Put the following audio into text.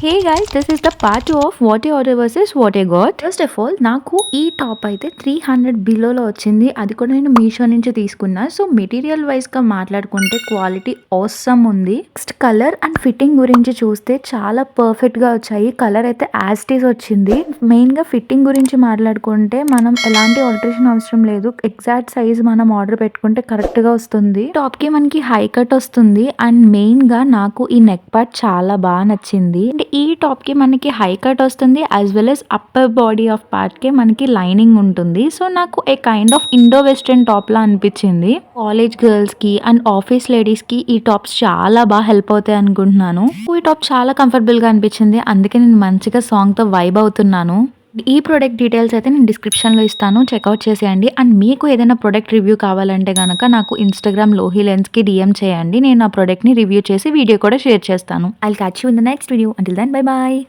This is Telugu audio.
Hey guys, this is the part 2 of what I order versus what I got. First of all నాకు ఈ టాప్ అయితే 300 బిలోలో వచ్చింది. అది కూడా నేను మీషో నుంచి తీసుకున్నా. సో మెటీరియల్ వైజ్ గా మాట్లాడుకుంటే క్వాలిటీ ఆసమ్ ఉంది. నెక్స్ట్ కలర్ అండ్ ఫిట్టింగ్ గురించి చూస్తే చాలా పర్ఫెక్ట్ గా వచ్చాయి. కలర్ అయితే యాజ్ ఇట్ ఈస్ వచ్చింది. మెయిన్ గా ఫిట్టింగ్ గురించి మాట్లాడుకుంటే మనం ఎలాంటి ఆల్టరేషన్ అవసరం లేదు. ఎగ్జాక్ట్ సైజ్ మనం ఆర్డర్ పెట్టుకుంటే కరెక్ట్ గా వస్తుంది. టాప్ కి మనకి హై కట్ వస్తుంది అండ్ మెయిన్ గా నాకు ఈ నెక్ పార్ట్ చాలా బాగా నచ్చింది. ఈ టాప్ కి మనకి హై కట్ వస్తుంది as well as upper body of part కి మనకి లైనింగ్ ఉంటుంది. సో నాకు a kind of Indo western top లా అనిపించింది. కాలేజ్ గర్ల్స్ కి అండ్ ఆఫీస్ లేడీస్ కి ఈ టాప్స్ చాలా బాగా హెల్ప్ అవుతాయి అనుకుంటున్నాను. ఈ టాప్ చాలా కంఫర్టబుల్ గా అనిపించింది. అందుకే నేను మంచిగా సాంగ్ తో వైబ్ అవుతున్నాను. ఈ ప్రొడక్ట్ డీటెయిల్స్ అయితే నేను డిస్క్రిప్షన్లో ఇస్తాను, చెక్అవుట్ చేసేయండి. అండ్ మీకు ఏదైనా ప్రొడక్ట్ రివ్యూ కావాలంటే కనుక నాకు ఇన్స్టాగ్రామ్ లోహీ లెన్స్కి డిఎం చేయండి. నేను ఆ ప్రొడక్ట్ని రివ్యూ చేసి వీడియో కూడా షేర్ చేస్తాను. I'll catch you in the next video. Until then bye bye.